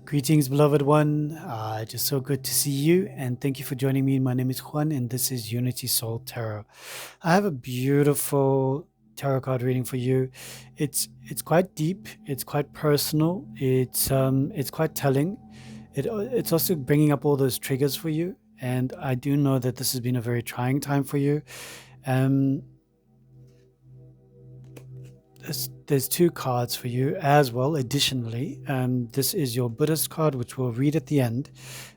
Greetings, beloved one. Just so good to see you, and thank you for joining me. My name is Juan, and this is Unity Soul Tarot. I have a beautiful tarot card reading for you. It's quite deep. It's quite personal. It's quite telling. It's also bringing up all those triggers for you, and I do know that this has been a very trying time for you. There's two cards for you as well. Additionally, this is your Buddhist card, which we'll read at the end.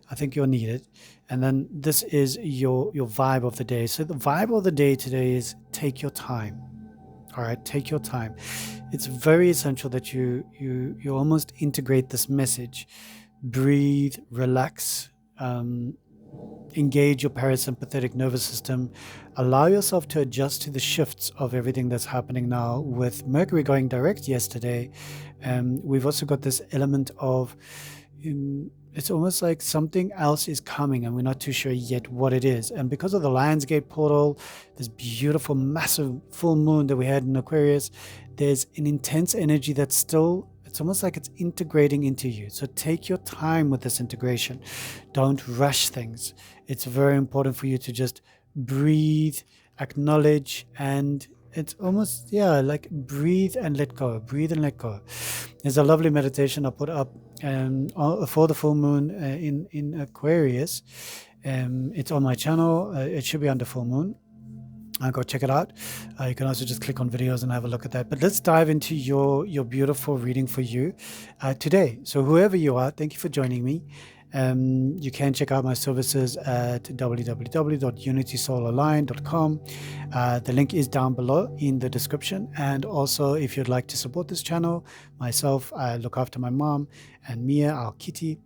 I think you'll need it. And then this is your vibe of the day. So the vibe of the day today is take your time. All right, take your time. It's very essential that you almost integrate this message. Breathe, relax, engage your parasympathetic nervous system. Allow yourself to adjust to the shifts of everything that's happening now. With Mercury going direct yesterday, we've also got this element of it's almost like something else is coming and we're not too sure yet what it is. And because of the Lionsgate portal, this beautiful massive full moon that we had in Aquarius, there's an intense energy that's still, it's almost like it's integrating into you. So take your time with this integration. Don't rush things. It's very important for you to just breathe, acknowledge, and it's almost, like breathe and let go. Breathe and let go. There's a lovely meditation I put up for the full moon in Aquarius. It's on my channel. It should be under full moon. Go check it out. You can also just click on videos and have a look at that. But let's dive into your beautiful reading for you today. So whoever you are, thank you for joining me. You can check out my services at www.unitysoulalliance.com. The link is down below in the description. And also, if you'd like to support this channel, myself, I look after my mom and Mia, our kitty.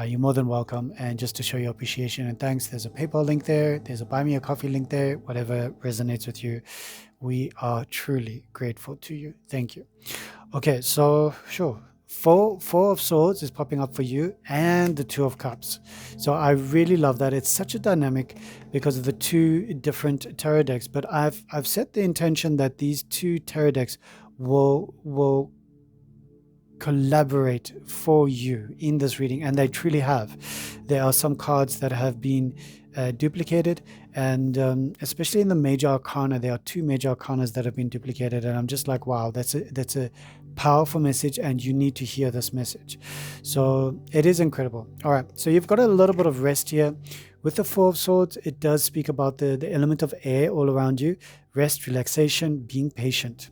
You're more than welcome. And just to show your appreciation and thanks, there's a PayPal link there. There's a Buy Me a Coffee link there. Whatever resonates with you, we are truly grateful to you. Thank you. Okay, so sure. Four of Swords is popping up for you, and the Two of Cups. So I really love that. It's such a dynamic because of the two different tarot decks. But I've set the intention that these two tarot decks will collaborate for you in this reading, and they truly have. There are some cards that have been duplicated, and especially in the major arcana, there are two major arcanas that have been duplicated, and I'm just like, wow, that's a powerful message, and you need to hear this message. So it is incredible. All right, so you've got a little bit of rest here. With the Four of Swords, it does speak about the element of air all around you. Rest, relaxation, being patient.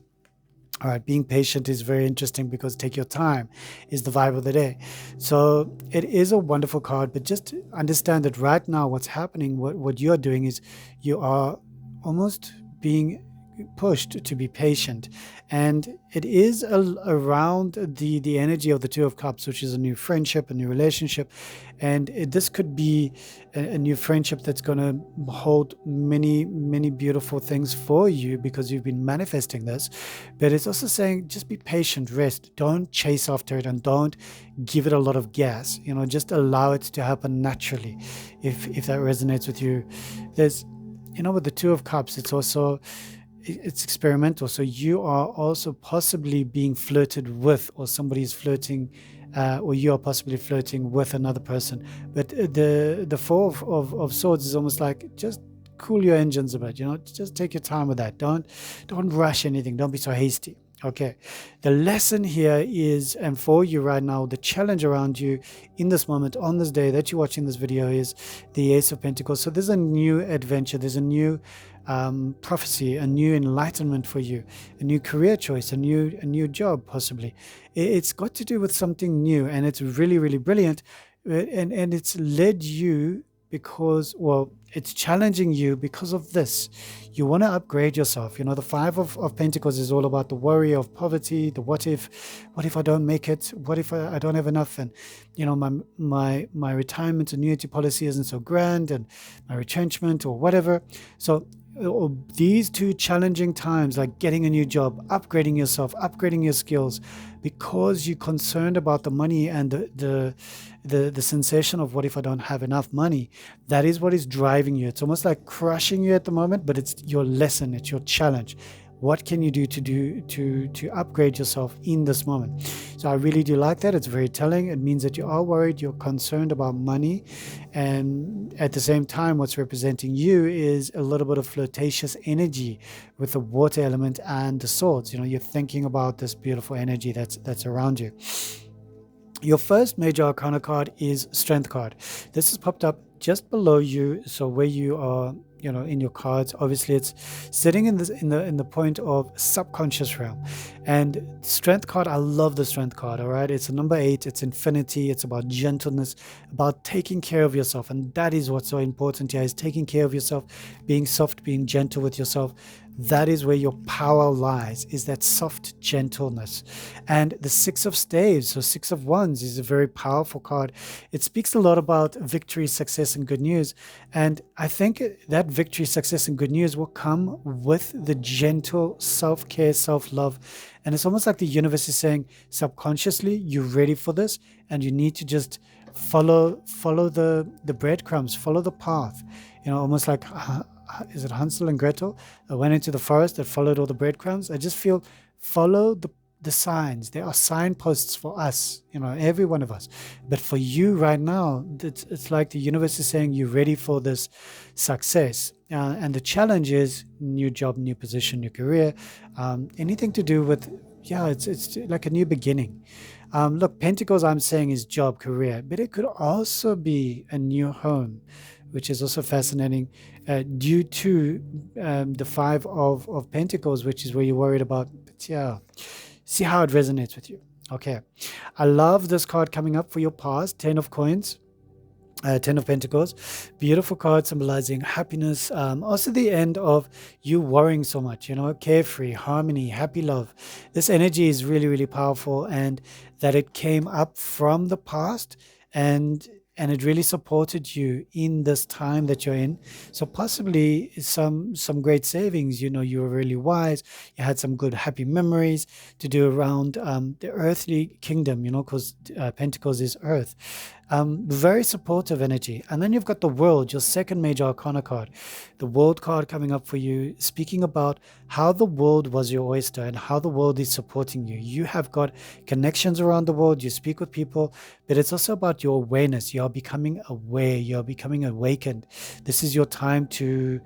All right, being patient is very interesting because take your time is the vibe of the day. So it is a wonderful card, but just understand that right now what's happening, what you're doing is you are almost being pushed to be patient, and it is around the energy of the Two of Cups, which is a new friendship, a new relationship, and this could be a new friendship that's going to hold many beautiful things for you because you've been manifesting this. But it's also saying just be patient, rest, don't chase after it, and don't give it a lot of gas. Just allow it to happen naturally. If that resonates with you, there's with the Two of Cups, it's experimental. So you are also possibly being flirted with, or somebody is flirting, or you are possibly flirting with another person. But the Four of Swords is almost like just cool your engines a bit. Just take your time with that. Don't rush anything. Don't be so hasty. Okay, the lesson here is, and for you right now, the challenge around you in this moment, on this day that you're watching this video, is the Ace of Pentacles. So there's a new adventure, there's a new prophecy, a new enlightenment for you, a new career choice, a new job possibly. It's got to do with something new, and it's really brilliant, and it's led you because, well, it's challenging you because of this. You want to upgrade yourself. The Five of Pentacles is all about the worry of poverty, the what if I don't make it, what if I don't have enough, and my retirement annuity policy isn't so grand, and my retrenchment or whatever. So these two challenging times, like getting a new job, upgrading yourself, upgrading your skills, because you're concerned about the money and the sensation of what if I don't have enough money, that is what is driving you. It's almost like crushing you at the moment, but it's your lesson, it's your challenge. what can you do to upgrade yourself in this moment. So I really do like that. It's very telling. It means that you are worried, you're concerned about money, and at the same time what's representing you is a little bit of flirtatious energy with the water element and the swords. You're thinking about this beautiful energy that's around you. Your first major arcana card is Strength card. This has popped up just below you, so where you are, in your cards. Obviously, it's sitting in the point of subconscious realm. And Strength card, I love the Strength card. All right, it's a number 8. It's infinity. It's about gentleness, about taking care of yourself, and that is what's so important here: is taking care of yourself, being soft, being gentle with yourself. That is where your power lies, is that soft gentleness. And the 6 of staves, so 6 of wands, is a very powerful card. It speaks a lot about victory, success, and good news. And I think that victory, success, and good news will come with the gentle self-care, self-love. And it's almost like the universe is saying, subconsciously, you're ready for this, and you need to just follow the breadcrumbs, follow the path. Almost like, is it Hansel and Gretel? I went into the forest that followed all the breadcrumbs. I just feel, follow the signs. There are signposts for us, every one of us. But for you right now, it's like the universe is saying you're ready for this success. And the challenge is new job, new position, new career, anything to do with, it's like a new beginning. Look, Pentacles, I'm saying, is job, career, but it could also be a new home, which is also fascinating, due to the 5 of Pentacles, which is where you're worried about. But yeah, see how it resonates with you. Okay, I love this card coming up for your past, 10 of coins. 10 of Pentacles, beautiful card symbolizing happiness. Also the end of you worrying so much, carefree, harmony, happy love. This energy is really, really powerful, and that it came up from the past, and it really supported you in this time that you're in. So possibly some great savings. You were really wise. You had some good happy memories to do around the earthly kingdom, because Pentacles is earth. Very supportive energy. And then you've got the World, your second major arcana card. The World card coming up for you, speaking about how the world was your oyster and how the world is supporting you. You have got connections around the world. You speak with people, but it's also about your awareness. You are becoming aware. You are becoming awakened. This is your time to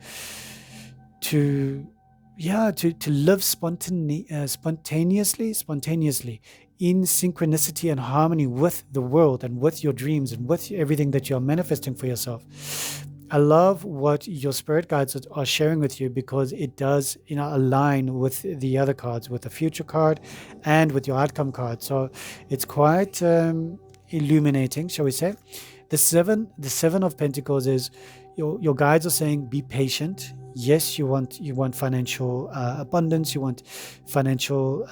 live spontaneously in synchronicity and harmony with the world and with your dreams and with everything that you're manifesting for yourself. I love what your spirit guides are sharing with you, because it does, align with the other cards, with the future card and with your outcome card. So it's quite illuminating, shall we say. The seven of Pentacles is your guides are saying, be patient. Yes, you want financial abundance, you want financial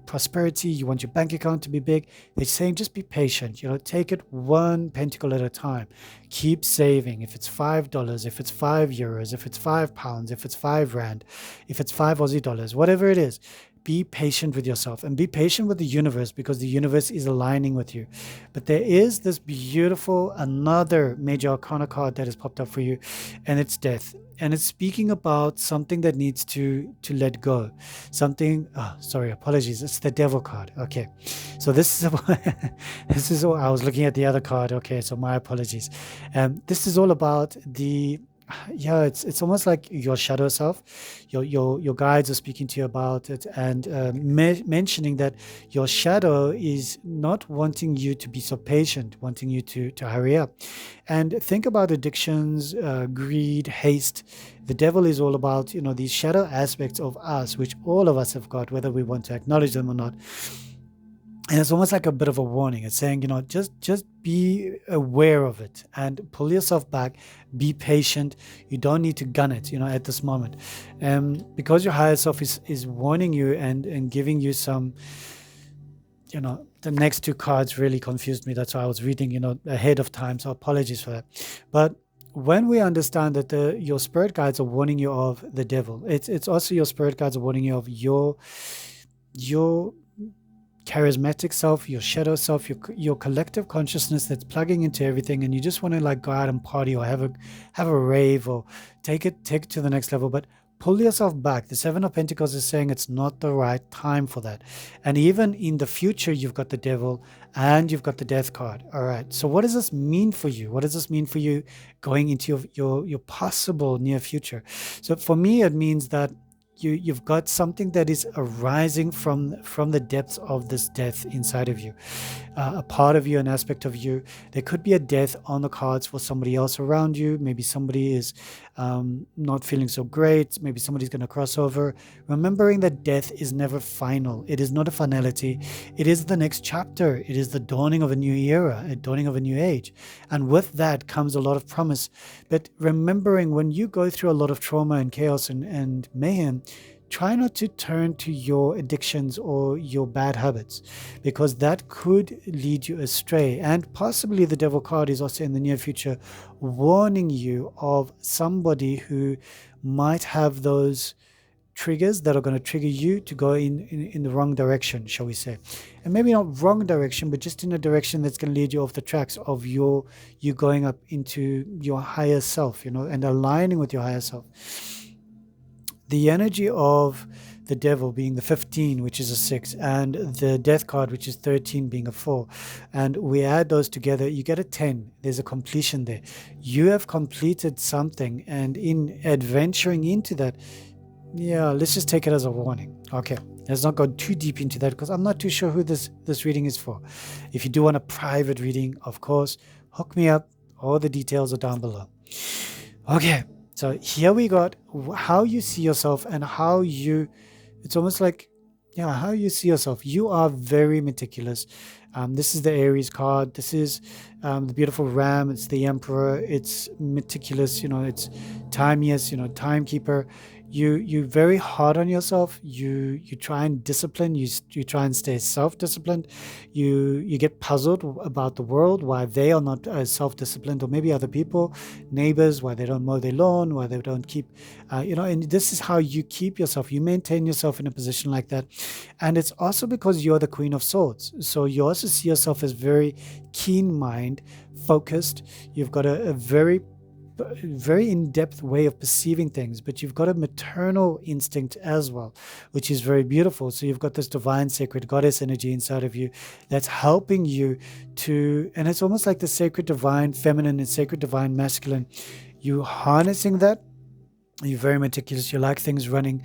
prosperity, you want your bank account to be big. They're saying just be patient, take it one pentacle at a time. Keep saving. If it's $5, if it's €5, if it's £5, if it's £5, if it's 5 Aussie dollars, whatever it is, be patient with yourself and be patient with the universe, because the universe is aligning with you. But there is this beautiful, another major arcana card that has popped up for you, and it's Death. And it's speaking about something that needs to let go. Something, apologies, it's the Devil card. Okay, so this is all, I was looking at the other card. Okay, so my apologies. This is all about it's almost like your shadow self. Your guides are speaking to you about it, and mentioning that your shadow is not wanting you to be so patient, wanting you to hurry up. And think about addictions, greed, haste. The devil is all about these shadow aspects of us, which all of us have got, whether we want to acknowledge them or not. And it's almost like a bit of a warning. It's saying, just be aware of it and pull yourself back. Be patient. You don't need to gun it, at this moment. Because your higher self is warning you and giving you some, the next 2 cards really confused me. That's why I was reading, ahead of time. So apologies for that. But when we understand that your spirit guides are warning you of the devil, it's also your spirit guides are warning you of your charismatic self, your shadow self, your collective consciousness that's plugging into everything, and you just want to go out and party or have a rave or take it to the next level. But pull yourself back. The Seven of Pentacles is saying it's not the right time for that. And even in the future, you've got the Devil and you've got the Death card. All right. So what does this mean for you? What does this mean for you going into your possible near future? So for me, it means that you've got something that is arising from the depths of this death inside of you, a part of you, an aspect of you. There could be a death on the cards for somebody else around you. Maybe somebody is not feeling so great. Maybe somebody's going to cross over. Remembering that death is never final. It is not a finality. It is the next chapter. It is the dawning of a new era, a dawning of a new age. And with that comes a lot of promise. But remembering, when you go through a lot of trauma and chaos and mayhem, try not to turn to your addictions or your bad habits, because that could lead you astray. And possibly the Devil card is also in the near future warning you of somebody who might have those triggers that are going to trigger you to go in the wrong direction, shall we say. And maybe not wrong direction, but just in a direction that's going to lead you off the tracks of you going up into your higher self, and aligning with your higher self. The energy of the Devil being the 15, which is a 6, and the Death card, which is 13, being a 4. And we add those together, you get a 10. There's a completion there. You have completed something, and in adventuring into that, let's just take it as a warning. Okay, let's not go too deep into that, because I'm not too sure who this reading is for. If you do want a private reading, of course, hook me up. All the details are down below. Okay. So here we got how you see yourself and how it's almost like, how you see yourself. You are very meticulous. This is the Aries card. This is the beautiful ram. It's the Emperor. It's meticulous. It's timeous. Timekeeper. You're very hard on yourself. You try and discipline. You try and stay self-disciplined. You get puzzled about the world, why they are not as self-disciplined, or maybe other people, neighbors, why they don't mow their lawn, why they don't keep, and this is how you keep yourself. You maintain yourself in a position like that. And it's also because you're the Queen of Swords. So you also see yourself as very keen mind, focused. You've got a very in-depth way of perceiving things, but you've got a maternal instinct as well, which is very beautiful. So you've got this divine sacred goddess energy inside of you that's helping you to, and it's almost like the sacred divine feminine and sacred divine masculine. You harnessing that. You're very meticulous. You like things running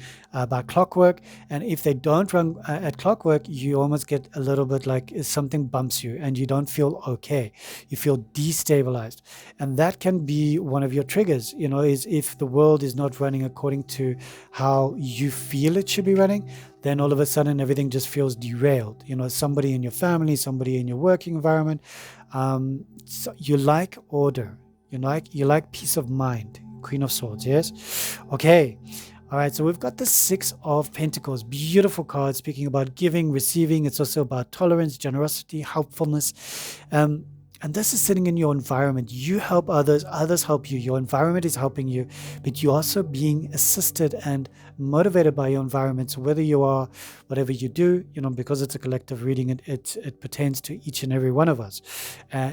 by clockwork. And if they don't run at clockwork, you almost get a little bit like something bumps you and you don't feel okay. You feel destabilized. And that can be one of your triggers, is if the world is not running according to how you feel it should be running, then all of a sudden everything just feels derailed. Somebody in your family, somebody in your working environment. So you like order. You like peace of mind. Queen of Swords, yes? Okay. All right, so we've got the 6 of Pentacles. Beautiful card, speaking about giving, receiving. It's also about tolerance, generosity, helpfulness. And this is sitting in your environment. You help others, others help you. Your environment is helping you, but you're also being assisted and motivated by your environment. So whether you are, whatever you do, because it's a collective reading, it pertains to each and every one of us,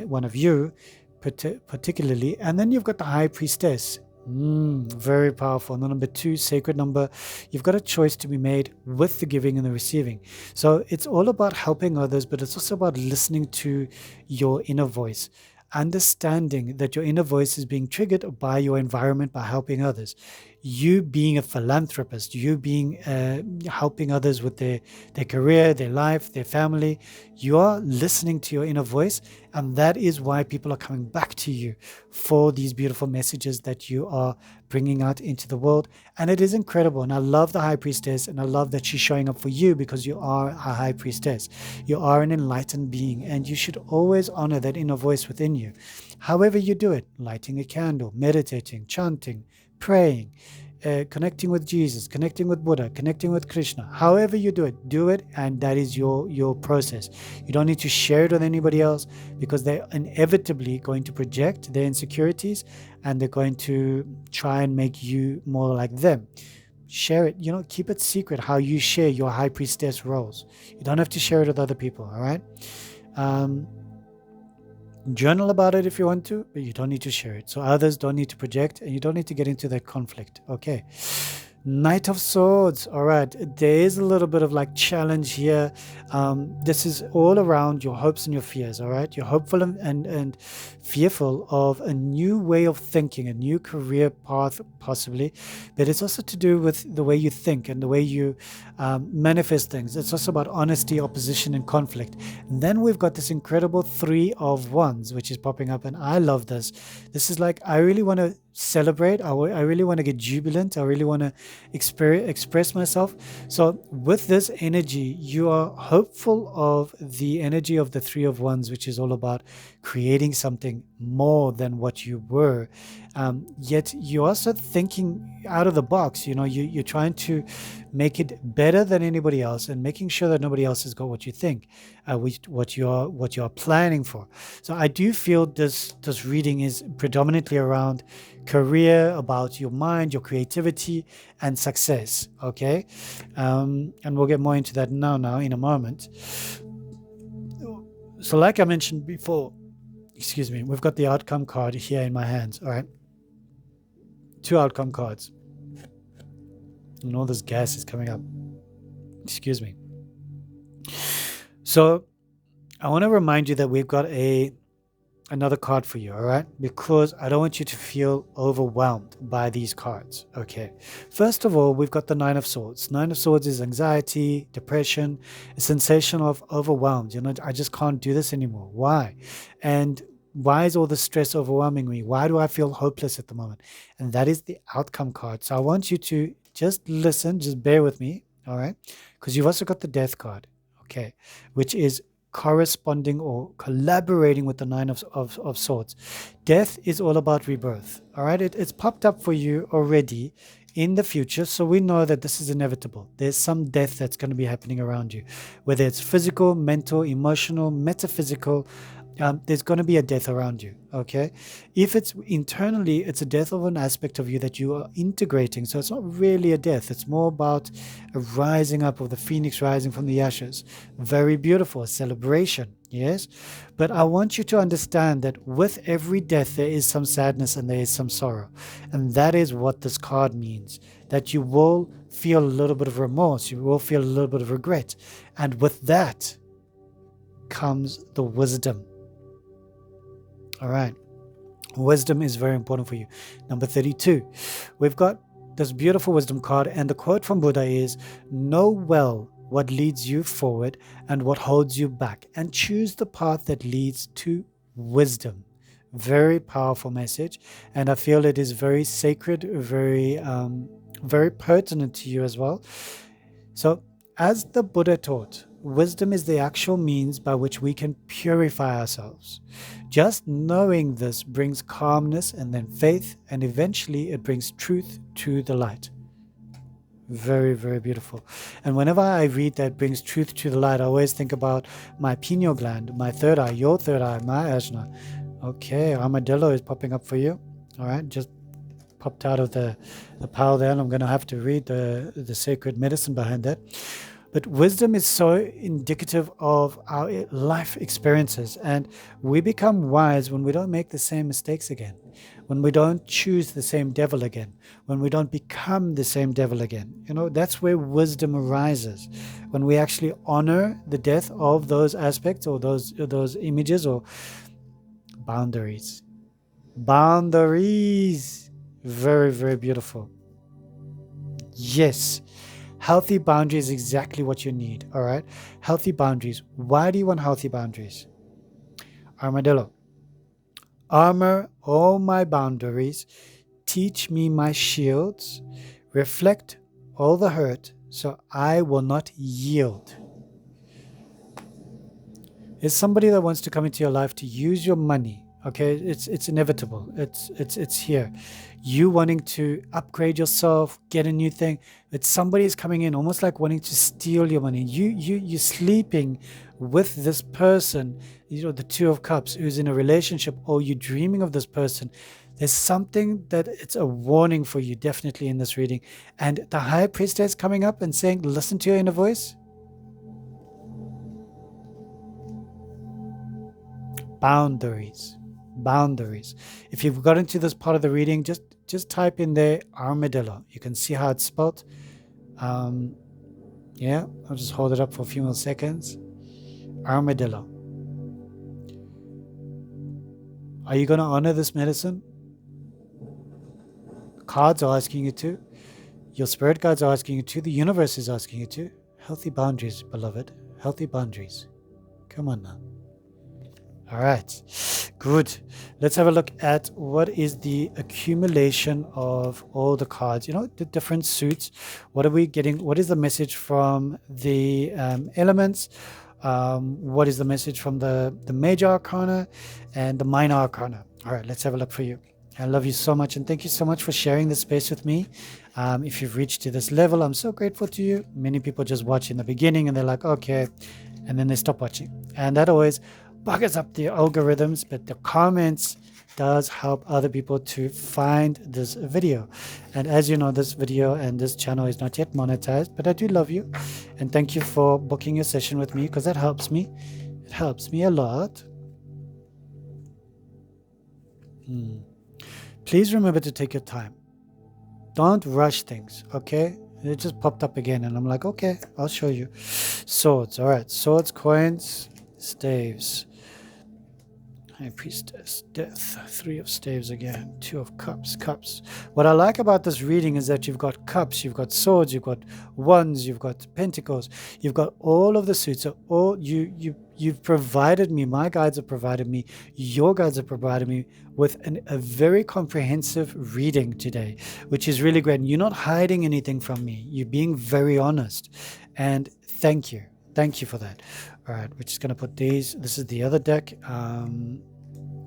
one of you particularly. And then you've got the High Priestess. Very powerful. And number 2, sacred number. You've got a choice to be made with the giving and the receiving. So it's all about helping others, but it's also about listening to your inner voice, understanding that your inner voice is being triggered by your environment, by helping others. You being a philanthropist, you being helping others with their career, their life, their family. You are listening to your inner voice, and that is why people are coming back to you for these beautiful messages that you are bringing out into the world. And it is incredible. And I love the High Priestess, and I love that she's showing up for you because you are a High Priestess. You are an enlightened being, and you should always honor that inner voice within you. However you do it, lighting a candle, meditating, chanting, praying, connecting with Jesus, connecting with Buddha, connecting with Krishna. However you do it, and that is your process. You don't need to share it with anybody else, because they're inevitably going to project their insecurities, and they're going to try and make you more like them. Share it, keep it secret how you share your High Priestess roles. You don't have to share it with other people, all right? Journal about it if you want to, but you don't need to share it. So others don't need to project, and you don't need to get into that conflict. Okay. Knight of Swords. All right, there is a little bit of like challenge here. This is all around your hopes and your fears. All right, you're hopeful and fearful of a new way of thinking, a new career path possibly, but it's also to do with the way you think and the way you manifest things. It's also about honesty, opposition, and conflict. And then we've got this incredible Three of Wands, which is popping up, and I love this. This is like, I really want to celebrate. I really want to get jubilant. I really want to express myself. So with this energy, you are hopeful of the energy of the Three of Wands, which is all about creating something more than what you were. Yet you're also thinking out of the box. You're trying to make it better than anybody else and making sure that nobody else has got what you think, what you're planning for. So I do feel this reading is predominantly around career, about your mind, your creativity, and success. Okay, and we'll get more into that now in a moment. So like I mentioned before, excuse me, we've got the outcome card here in my hands. All right, 2 outcome cards, and all this gas is coming up. Excuse me. So I want to remind you that we've got another card for you, all right? Because I don't want you to feel overwhelmed by these cards, okay? First of all, we've got the Nine of Swords. Nine of Swords is anxiety, depression, a sensation of overwhelmed. I just can't do this anymore. Why? And why is all the stress overwhelming me? Why do I feel hopeless at the moment? And that is the outcome card. So I want you to just listen, just bear with me, all right? Because you've also got the Death card, okay, which is corresponding or collaborating with the Nine of Swords. Death is all about rebirth. All right, it's popped up for you already in the future, so we know that this is inevitable. There's some death that's going to be happening around you, whether it's physical, mental, emotional, metaphysical. There's going to be a death around you, okay? If it's internally, it's a death of an aspect of you that you are integrating. So it's not really a death. It's more about a rising up of the phoenix rising from the ashes. Very beautiful, a celebration, yes? But I want you to understand that with every death, there is some sadness and there is some sorrow. And that is what this card means, that you will feel a little bit of remorse. You will feel a little bit of regret. And with that comes the wisdom. All right. Wisdom is very important for you. Number 32. We've got this beautiful wisdom card, and the quote from Buddha is, "Know well what leads you forward and what holds you back, and choose the path that leads to wisdom." Very powerful message, and I feel it is very sacred, very pertinent to you as well. So, as the Buddha taught, wisdom is the actual means by which we can purify ourselves. Just knowing this brings calmness and then faith, and eventually it brings truth to the light. Very, very beautiful. And whenever I read that brings truth to the light, I always think about my pineal gland, my third eye, your third eye, my ajna. Okay, armadillo is popping up for you. All right, just popped out of the pile there, and I'm going to have to read the sacred medicine behind that. But wisdom is so indicative of our life experiences, and we become wise when we don't make the same mistakes again, when we don't choose the same devil again, when we don't become the same devil again. That's where wisdom arises, when we actually honor the death of those aspects or those images or boundaries. Boundaries. Very, very beautiful. Yes. Healthy boundaries is exactly what you need, all right? Healthy boundaries. Why do you want healthy boundaries? Armadillo. Armor all my boundaries. Teach me my shields. Reflect all the hurt so I will not yield. It's somebody that wants to come into your life to use your money. Okay, it's inevitable. It's here. You wanting to upgrade yourself, get a new thing. But somebody is coming in, almost like wanting to steal your money. You're sleeping with this person. The Two of Cups, who's in a relationship, or you're dreaming of this person. There's something that it's a warning for you, definitely in this reading. And the High Priestess coming up and saying, "Listen to your inner voice." Boundaries. If you've got into this part of the reading, just just type in there armadillo. You can see how it's spelled. Yeah, I'll just hold it up for a few more seconds. Armadillo. Are you going to honor this medicine? Cards are asking you to. Your spirit guides are asking you to. The universe is asking you to. Healthy boundaries, beloved. Healthy boundaries. Come on now. All right. Good. Let's have a look at what is the accumulation of all the cards. You know, the different suits. What are we getting? What is the message from the elements? What is the message from the major arcana and the minor arcana? All right, let's have a look for you. I love you so much, and thank you so much for sharing this space with me. If you've reached to this level, I'm so grateful to you. Many people just watch in the beginning and they're like, okay, and then they stop watching. And that always buggers up the algorithms, but the comments does help other people to find this video. And as you know, this video and this channel is not yet monetized, but I do love you. And thank you for booking your session with me, because that helps me. It helps me a lot. Please remember to take your time. Don't rush things, okay? It just popped up again, and I'm like, okay, I'll show you. Swords, all right. Swords, coins, staves. High Priestess, Death, 3 of staves again, 2 of cups, cups. What I like about this reading is that you've got cups, you've got swords, you've got wands, you've got pentacles, you've got all of the suits. So all you've provided me, my guides have provided me, your guides have provided me with a very comprehensive reading today, which is really great. And you're not hiding anything from me. You're being very honest. And thank you. Thank you for that. All right, we're just going to put these. This is the other deck.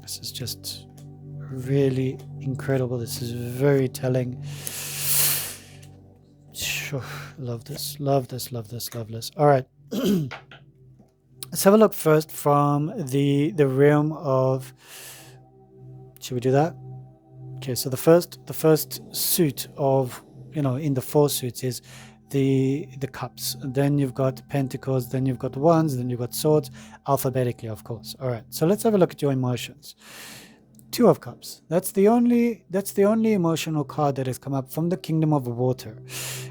This is just really incredible. This is very telling. Sure, love this, love this, love this, love this. All right. Let's have a look first from the realm of. Should we do that? Okay, so the first suit of, you know, in the 4 suits is the cups. And then you've got pentacles, then you've got wands, then you've got swords, alphabetically, of course. All right, so let's have a look at your emotions. 2 of cups. That's the only emotional card that has come up from the kingdom of water.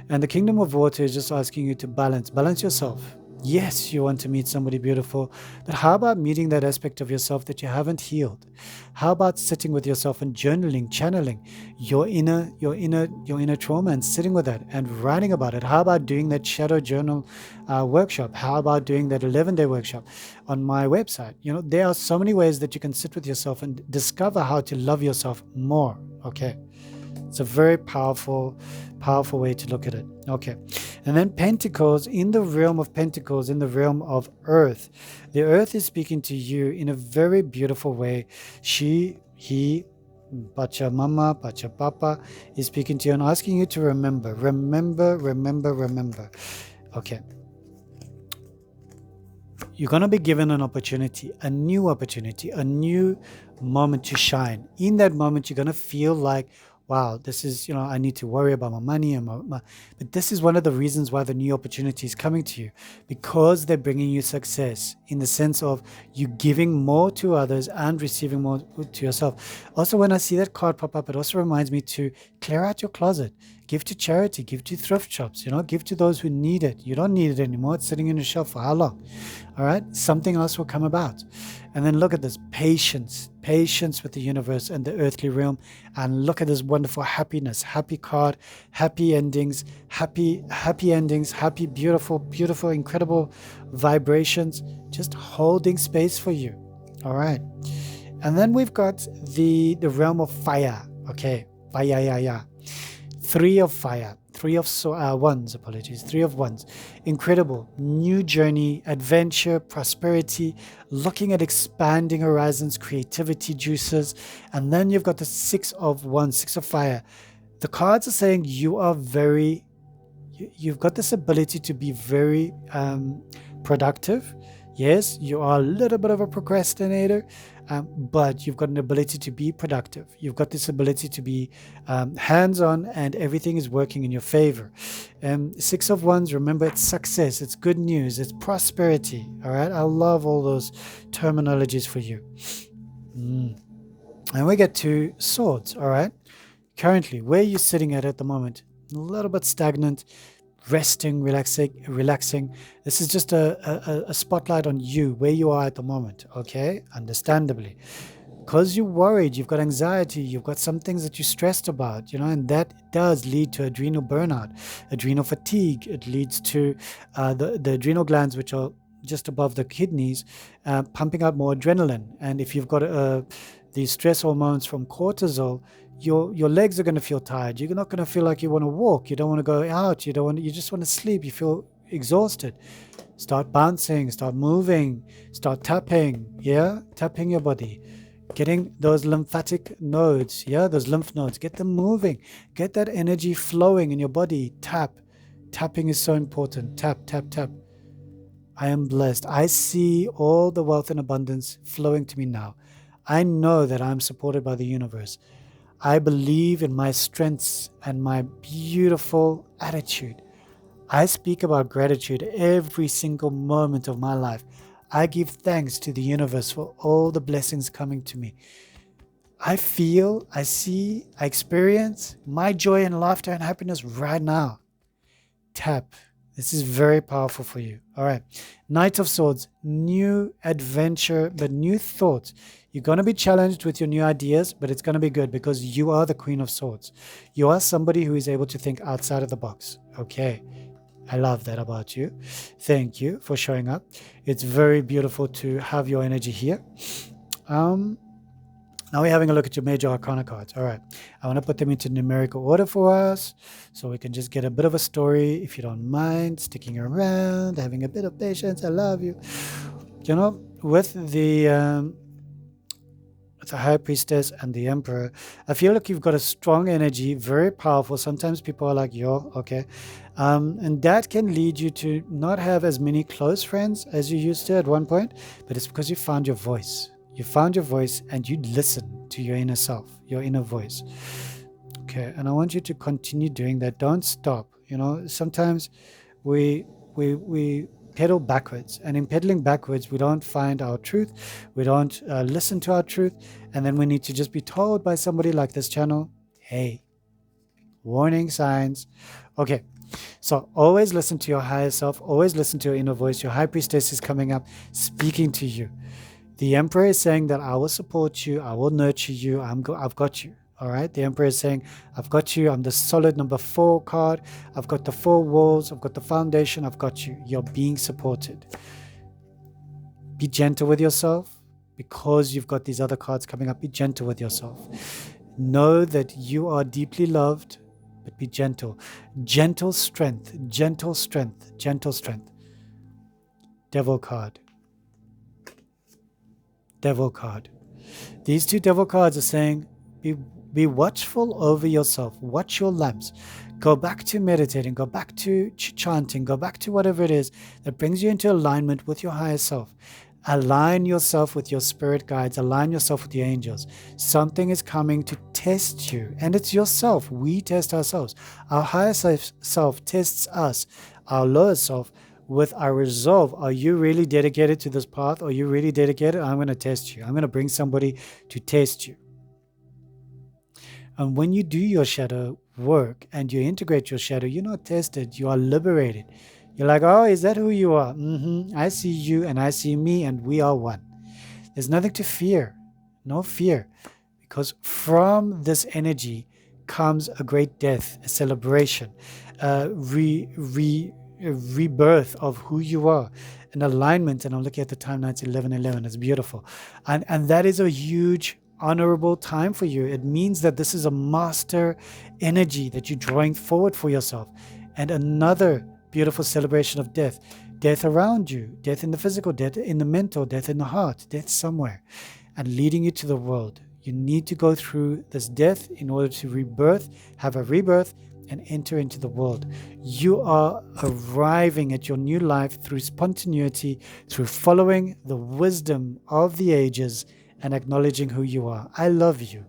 And the kingdom of water is just asking you to balance yourself. Yes, you want to meet somebody beautiful, but how about meeting that aspect of yourself that you haven't healed? How about sitting with yourself and journaling, channeling your inner trauma and sitting with that and writing about it? How about doing that shadow journal workshop? How about doing that 11-day workshop on my website? You know, there are so many ways that you can sit with yourself and discover how to love yourself more. Okay. It's a very powerful way to look at it. Okay. And then Pentacles, in the realm of Pentacles, in the realm of Earth. The Earth is speaking to you in a very beautiful way. She, he, Pacha Mama, Pacha Papa is speaking to you and asking you to remember. Okay. You're going to be given an opportunity, a new moment to shine. In that moment, you're going to feel like, wow, this is, you know, I need to worry about my money. But this is one of the reasons why the new opportunity is coming to you, because they're bringing you success in the sense of you giving more to others and receiving more to yourself. Also, when I see that card pop up, it also reminds me to clear out your closet, give to charity, give to thrift shops, you know, give to those who need it. You don't need it anymore. It's sitting in your shelf for how long? All right. Something else will come about. And then look at this patience with the universe and the earthly realm. And look at this wonderful happiness, happy card, happy endings, happy beautiful, incredible vibrations, just holding space for you. All right. And then we've got the realm of fire. Okay. Fire. 3 of fire. 3 of wands, apologies. 3 of wands. Incredible. New journey, adventure, prosperity, looking at expanding horizons, creativity juices. And then you've got the 6 of wands, 6 of fire. The cards are saying you are you've got this ability to be very productive. Yes, you are a little bit of a procrastinator, but you've got an ability to be productive. You've got this ability to be hands-on, and everything is working in your favor. 6 of wands, remember, it's success, it's good news, it's prosperity. All right, I love all those terminologies for you. And we get to swords. All right, currently, where you're sitting at the moment, a little bit stagnant, resting, relaxing. This is just a spotlight on you, where you are at the moment, okay? Understandably. Because you're worried, you've got anxiety, you've got some things that you're stressed about, and that does lead to adrenal burnout, adrenal fatigue. It leads to the adrenal glands, which are just above the kidneys, pumping out more adrenaline. And if you've got these stress hormones from cortisol, your legs are going to feel tired. You're not going to feel like you want to walk. You don't want to go out. You just want to sleep. You feel exhausted. Start bouncing, start moving, start tapping, tapping your body. Getting those lymphatic nodes, those lymph nodes, get them moving. Get that energy flowing in your body. Tap. Tapping is so important. Tap, tap, tap. I am blessed. I see all the wealth and abundance flowing to me now. I know that I'm supported by the universe. I believe in my strengths and my beautiful attitude. I speak about gratitude every single moment of my life. I give thanks to the universe for all the blessings coming to me. I feel, I see, I experience my joy and laughter and happiness right now. Tap. This is very powerful for you. All right. Knight of Swords, new adventure, but new thoughts. You're going to be challenged with your new ideas, but it's going to be good because you are the Queen of Swords. You are somebody who is able to think outside of the box. Okay. I love that about you. Thank you for showing up. It's very beautiful to have your energy here. Now we're having a look at your major arcana cards. All right. I want to put them into numerical order for us so we can just get a bit of a story. If you don't mind sticking around, having a bit of patience. I love you. With the High Priestess and the Emperor, I feel like you've got a strong energy, very powerful. Sometimes people are like, yo, okay. And that can lead you to not have as many close friends as you used to at one point, but it's because you found your voice. You found your voice and you listen to your inner self, your inner voice. Okay, and I want you to continue doing that. Don't stop. Sometimes we pedal backwards, and in pedaling backwards we don't find our truth, we don't listen to our truth, and then we need to just be told by somebody like this channel, hey, warning signs. Okay, so always listen to your higher self, always listen to your inner voice. Your High Priestess is coming up, speaking to you. The Emperor is saying that I will support you, I will nurture you, I've got you. All right, the Emperor is saying, I've got you. I'm the solid number 4 card. I've got the 4 walls. I've got the foundation. I've got you. You're being supported. Be gentle with yourself because you've got these other cards coming up. Be gentle with yourself. Know that you are deeply loved, but be gentle. Gentle strength, gentle strength, gentle strength. Devil card. Devil card. These 2 devil cards are saying, be watchful over yourself. Watch your lamps. Go back to meditating. Go back to chanting. Go back to whatever it is that brings you into alignment with your higher self. Align yourself with your spirit guides. Align yourself with your angels. Something is coming to test you. And it's yourself. We test ourselves. Our higher self tests us. Our lower self with our resolve. Are you really dedicated to this path? Are you really dedicated? I'm going to test you. I'm going to bring somebody to test you. And when you do your shadow work and you integrate your shadow, you're not tested, you are liberated. You're like, oh, is that who you are? I see you and I see me and we are one. There's nothing to fear, no fear. Because from this energy comes a great death, a celebration, a rebirth of who you are, an alignment. And I'm looking at the time now, it's 11:11. It's beautiful. And that is a huge honorable time for you. It means that this is a master energy that you're drawing forward for yourself. And another beautiful celebration of death. Death around you, death in the physical, death in the mental, death in the heart, death somewhere, and leading you to the world. You need to go through this death in order to rebirth, have a rebirth, and enter into the world. You are arriving at your new life through spontaneity, through following the wisdom of the ages and acknowledging who you are. I love you.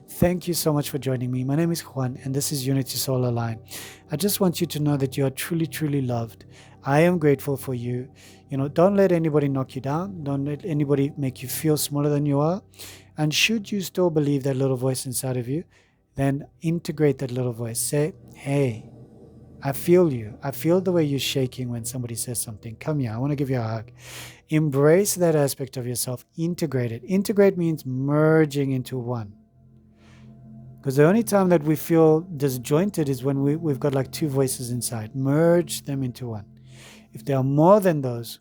Thank you so much for joining me. My name is Juan, and this is Unity Soul Align. I just want you to know that you are truly, truly loved. I am grateful for you. Don't let anybody knock you down. Don't let anybody make you feel smaller than you are. And should you still believe that little voice inside of you, then integrate that little voice. Say, hey, I feel you. I feel the way you're shaking when somebody says something. Come here. I want to give you a hug. Embrace that aspect of yourself. Integrate it. Integrate means merging into one. Because the only time that we feel disjointed is when we've got like two voices inside. Merge them into one. If there are more than those,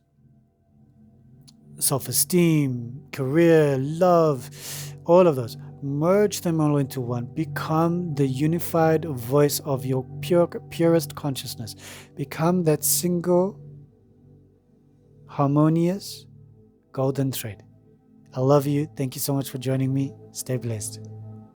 self-esteem, career, love, all of those, merge them all into one. Become the unified voice of your purest consciousness. Become that single, harmonious, golden thread. I love you. Thank you so much for joining me. Stay blessed.